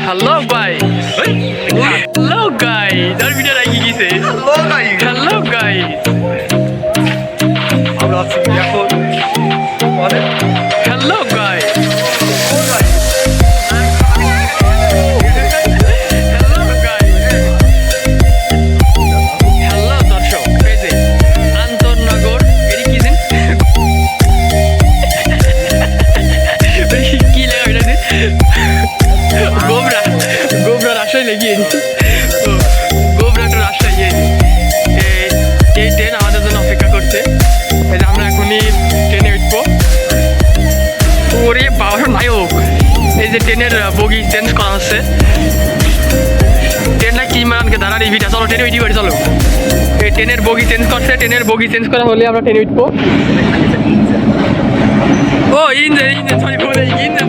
hello guy hello guy তোর video রাখি গেছে হ্যালো গাই আমরা আছি এখন অনেক হ্যালো গাই হ্যালো দর্শক এই যে আন্তনগর এটি কি দিন কি লেখা এটা গোবরা গোবরা রাস্তায় লেগিয়ে গোবরা একটা রাস্তায় গিয়ে এই ট্রেন আমাদের জন্য অপেক্ষা করছে এই যে আমরা এখনই ট্রেনে উঠবো ওরে বাবার নায়ক এই যে ট্রেনের বগি চেঞ্জ করা হচ্ছে ট্রেনটা কি মানকে দাঁড়ার এই ভিটা চলো ট্রেনে উঠি বাড়ি চলো এই ট্রেনের বগি চেঞ্জ করছে ট্রেনের বগি চেঞ্জ করা হলে আমরা ট্রেনে উঠবো ও ইঞ্জিন ইঞ্জিন সরি বলে ইঞ্জিন